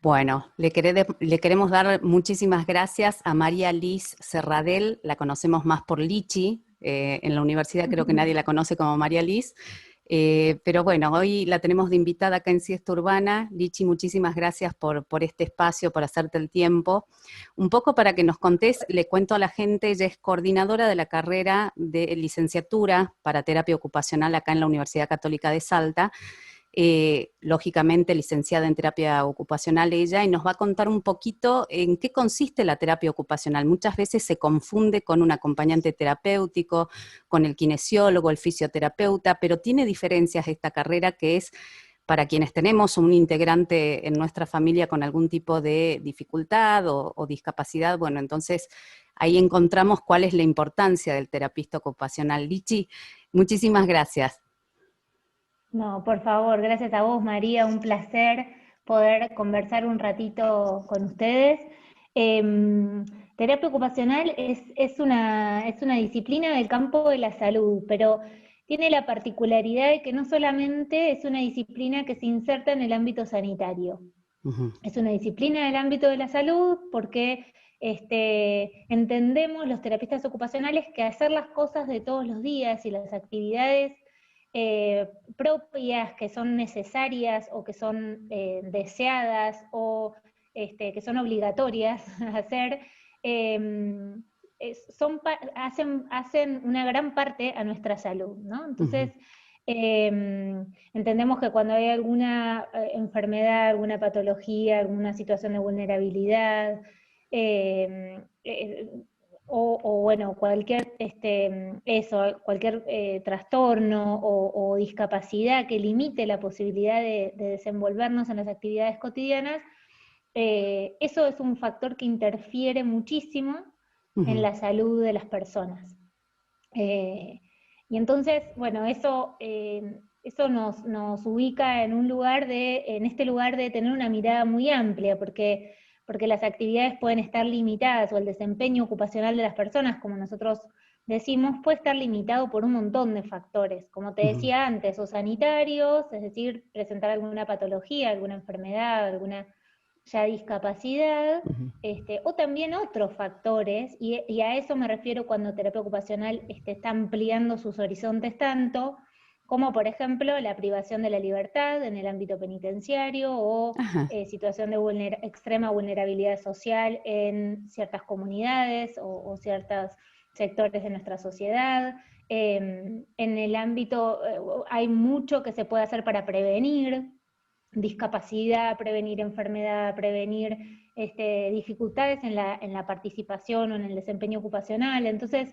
Bueno, le queremos dar muchísimas gracias a María Liz Serradell, la conocemos más por Lichi, en la universidad creo que nadie la conoce como María Liz, pero bueno, hoy la tenemos de invitada acá en Siesta Urbana. Lichi, muchísimas gracias por este espacio, por hacerte el tiempo. Un poco para que nos contés, le cuento a la gente, ella es coordinadora de la carrera de licenciatura para terapia ocupacional acá en la Universidad Católica de Salta, lógicamente licenciada en terapia ocupacional ella, y nos va a contar un poquito en qué consiste la terapia ocupacional. Muchas veces se confunde con un acompañante terapéutico, con el kinesiólogo, el fisioterapeuta, pero tiene diferencias esta carrera que es para quienes tenemos un integrante en nuestra familia con algún tipo de dificultad o discapacidad. Bueno, entonces ahí encontramos cuál es la importancia del terapista ocupacional. Lichi, muchísimas gracias. No, por favor, gracias a vos, María, un placer poder conversar un ratito con ustedes. Terapia ocupacional es una disciplina del campo de la salud, pero tiene la particularidad de que no solamente es una disciplina que se inserta en el ámbito sanitario, Uh-huh. es una disciplina del ámbito de la salud porque entendemos los terapistas ocupacionales que hacer las cosas de todos los días y las actividades propias que son necesarias o que son deseadas o que son obligatorias hacer, hacen una gran parte a nuestra salud, ¿no? Entonces, Uh-huh. entendemos que cuando hay alguna enfermedad, alguna patología, alguna situación de vulnerabilidad, eh, eh, o bueno, cualquier trastorno o discapacidad que limite la posibilidad de desenvolvernos en las actividades cotidianas, eso es un factor que interfiere muchísimo en Uh-huh. la salud de las personas. Eh, y entonces, bueno, eso nos ubica en este lugar de tener una mirada muy amplia, porque las actividades pueden estar limitadas, o el desempeño ocupacional de las personas, como nosotros decimos, puede estar limitado por un montón de factores, como te Uh-huh. decía antes, o sanitarios, es decir, presentar alguna patología, alguna enfermedad, alguna ya discapacidad, Uh-huh. o también otros factores, y a eso me refiero cuando terapia ocupacional está ampliando sus horizontes tanto, como por ejemplo la privación de la libertad en el ámbito penitenciario o Ajá. situación de extrema vulnerabilidad social en ciertas comunidades o ciertos sectores de nuestra sociedad. En el ámbito hay mucho que se puede hacer para prevenir discapacidad, prevenir enfermedad, prevenir dificultades en la participación o en el desempeño ocupacional. Entonces,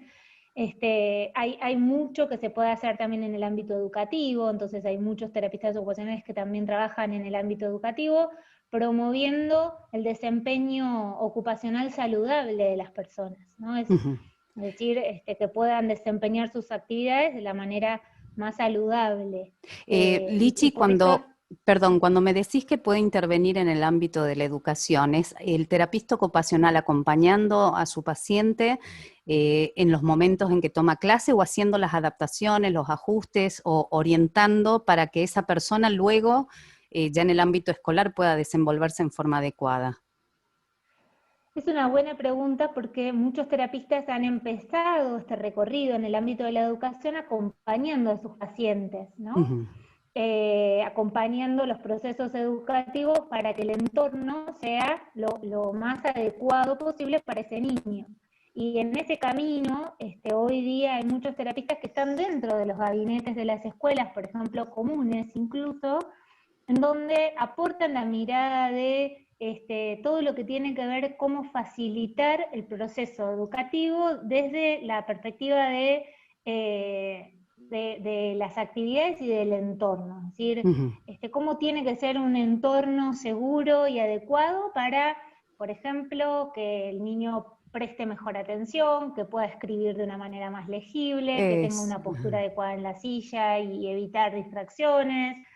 hay mucho que se puede hacer también en el ámbito educativo, entonces hay muchos terapistas ocupacionales que también trabajan en el ámbito educativo, promoviendo el desempeño ocupacional saludable de las personas, ¿no? Es Uh-huh. decir, que puedan desempeñar sus actividades de la manera más saludable. Y Lichi, por eso cuando me decís que puede intervenir en el ámbito de la educación, ¿es el terapista ocupacional acompañando a su paciente en los momentos en que toma clase o haciendo las adaptaciones, los ajustes o orientando para que esa persona luego, ya en el ámbito escolar, pueda desenvolverse en forma adecuada? es una buena pregunta porque muchos terapistas han empezado este recorrido en el ámbito de la educación acompañando a sus pacientes, ¿no? Uh-huh. Acompañando los procesos educativos para que el entorno sea lo más adecuado posible para ese niño. Y en ese camino, hoy día hay muchos terapistas que están dentro de los gabinetes de las escuelas, por ejemplo, comunes incluso, en donde aportan la mirada de todo lo que tiene que ver cómo facilitar el proceso educativo desde la perspectiva de las actividades y del entorno, es decir, Uh-huh. cómo tiene que ser un entorno seguro y adecuado para, por ejemplo, que el niño preste mejor atención, que pueda escribir de una manera más legible, que tenga una postura Uh-huh. adecuada en la silla y evitar distracciones,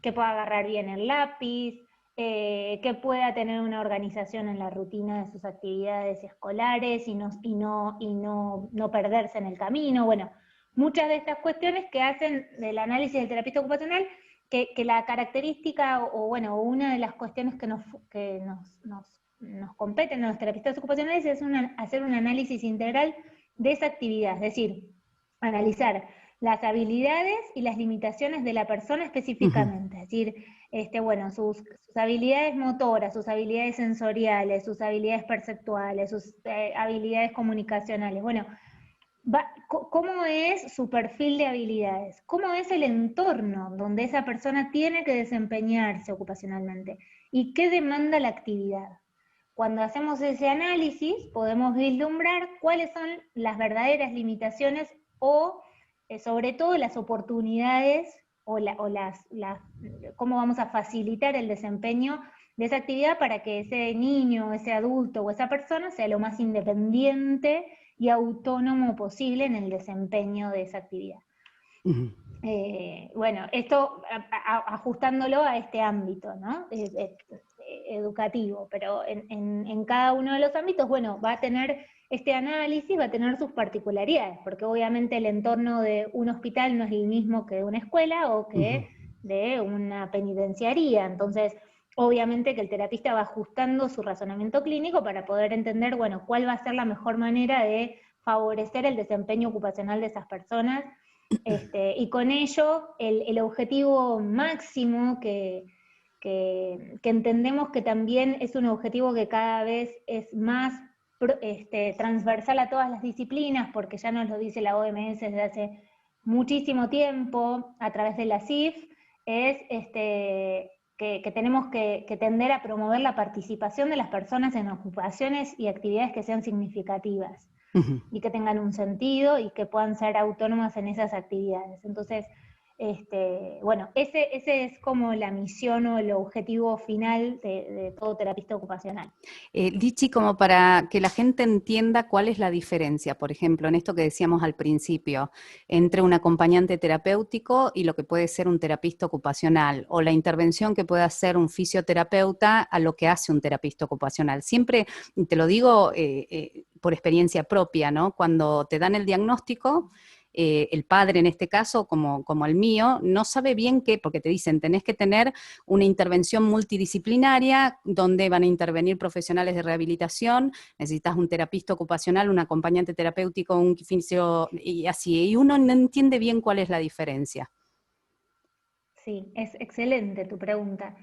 que pueda agarrar bien el lápiz, que pueda tener una organización en la rutina de sus actividades escolares y no perderse en el camino. Bueno, muchas de estas cuestiones que hacen del análisis del terapista ocupacional que la característica, o bueno, una de las cuestiones que nos competen a los terapistas ocupacionales es hacer un análisis integral de esa actividad, es decir, analizar las habilidades y las limitaciones de la persona específicamente, es decir, bueno, sus habilidades motoras, sus habilidades sensoriales, sus habilidades perceptuales, sus habilidades comunicacionales, bueno, ¿cómo es su perfil de habilidades? ¿Cómo es el entorno donde esa persona tiene que desempeñarse ocupacionalmente? ¿Y qué demanda la actividad? Cuando hacemos ese análisis, podemos vislumbrar cuáles son las verdaderas limitaciones o, sobre todo, las oportunidades o cómo vamos a facilitar el desempeño de esa actividad para que ese niño, ese adulto o esa persona sea lo más independiente y autónomo posible en el desempeño de esa actividad. Bueno, esto ajustándolo a este ámbito, ¿no? Educativo, pero en cada uno de los ámbitos, bueno, va a tener este análisis, va a tener sus particularidades, porque obviamente el entorno de un hospital no es el mismo que de una escuela o que de una penitenciaría, entonces obviamente que el terapista va ajustando su razonamiento clínico para poder entender, bueno, cuál va a ser la mejor manera de favorecer el desempeño ocupacional de esas personas, y con ello el objetivo máximo que entendemos que también es un objetivo que cada vez es más transversal a todas las disciplinas, porque ya nos lo dice la OMS desde hace muchísimo tiempo, a través de la CIF, es que tenemos que tender a promover la participación de las personas en ocupaciones y actividades que sean significativas, y que tengan un sentido y que puedan ser autónomas en esas actividades. Entonces, bueno, ese es como la misión o el objetivo final de todo terapista ocupacional. Lichi, como para que la gente entienda cuál es la diferencia, por ejemplo, en esto que decíamos al principio, entre un acompañante terapéutico y lo que puede ser un terapista ocupacional, o la intervención que puede hacer un fisioterapeuta a lo que hace un terapista ocupacional. Siempre, te lo digo por experiencia propia, ¿no? Cuando te dan el diagnóstico, el padre en este caso, como el mío, no sabe bien qué, porque te dicen, tenés que tener una intervención multidisciplinaria donde van a intervenir profesionales de rehabilitación, necesitas un terapista ocupacional, un acompañante terapéutico, un fisio, y así, y uno no entiende bien cuál es la diferencia. Sí, es excelente tu pregunta.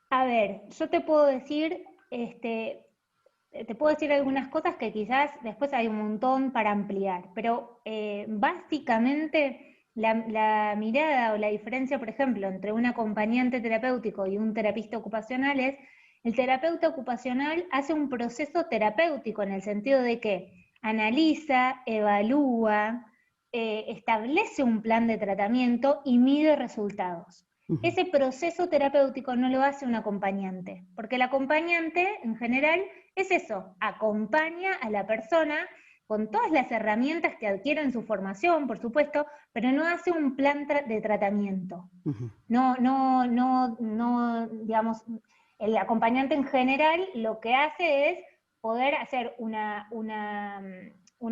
A ver, yo te puedo decir, algunas cosas que quizás después hay un montón para ampliar, pero básicamente la mirada o la diferencia, por ejemplo, entre un acompañante terapéutico y un terapista ocupacional es, el terapeuta ocupacional hace un proceso terapéutico en el sentido de que analiza, evalúa, establece un plan de tratamiento y mide resultados. Ese proceso terapéutico no lo hace un acompañante, porque el acompañante en general es eso, acompaña a la persona con todas las herramientas que adquiere en su formación, por supuesto, pero no hace un plan de tratamiento. No, digamos, el acompañante en general lo que hace es poder hacer un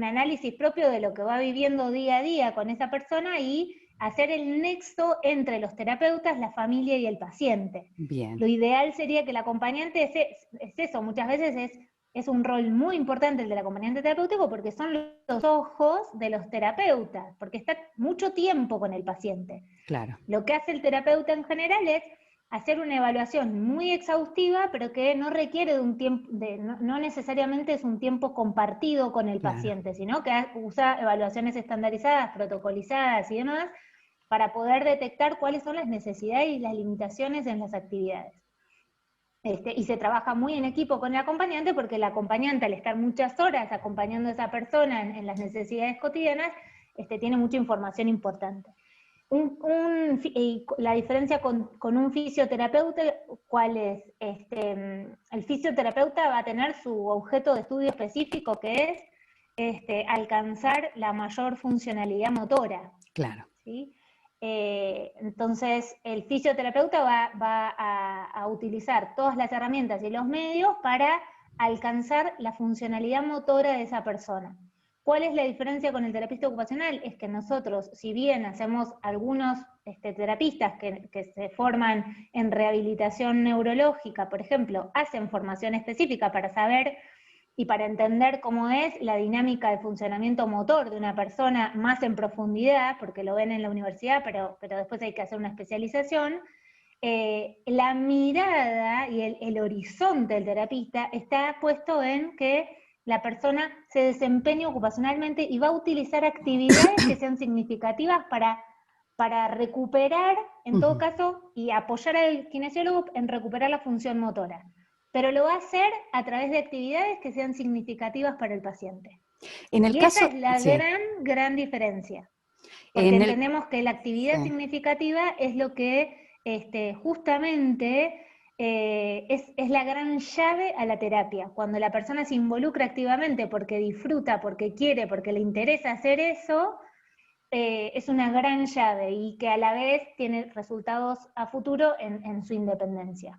análisis propio de lo que va viviendo día a día con esa persona y hacer el nexo entre los terapeutas, la familia y el paciente. Bien. Lo ideal sería que el acompañante es eso, muchas veces es un rol muy importante el del acompañante terapéutico porque son los ojos de los terapeutas, porque está mucho tiempo con el paciente. Claro. Lo que hace el terapeuta en general es hacer una evaluación muy exhaustiva, pero que no requiere de un tiempo, no necesariamente es un tiempo compartido con el paciente, sino que usa evaluaciones estandarizadas, protocolizadas y demás, para poder detectar cuáles son las necesidades y las limitaciones en las actividades. Y se trabaja muy en equipo con el acompañante, porque el acompañante, al estar muchas horas acompañando a esa persona en las necesidades cotidianas, tiene mucha información importante. La diferencia con un fisioterapeuta, ¿cuál es? El fisioterapeuta va a tener su objeto de estudio específico, que es alcanzar la mayor funcionalidad motora. Claro. ¿Sí? Entonces, el fisioterapeuta va a utilizar todas las herramientas y los medios para alcanzar la funcionalidad motora de esa persona. ¿Cuál es la diferencia con el terapista ocupacional? Es que nosotros, si bien hacemos algunos terapistas que se forman en rehabilitación neurológica, por ejemplo, hacen formación específica para saber y para entender cómo es la dinámica de funcionamiento motor de una persona más en profundidad, porque lo ven en la universidad, pero después hay que hacer una especialización, la mirada y el horizonte del terapista está puesto en que la persona se desempeña ocupacionalmente y va a utilizar actividades que sean significativas para recuperar, en todo caso, y apoyar al kinesiólogo en recuperar la función motora. Pero lo va a hacer a través de actividades que sean significativas para el paciente. Esa es la gran diferencia. Porque entendemos que la actividad significativa es lo que justamente es la gran llave a la terapia. Cuando la persona se involucra activamente porque disfruta, porque quiere, porque le interesa hacer eso, es una gran llave y que a la vez tiene resultados a futuro en su independencia.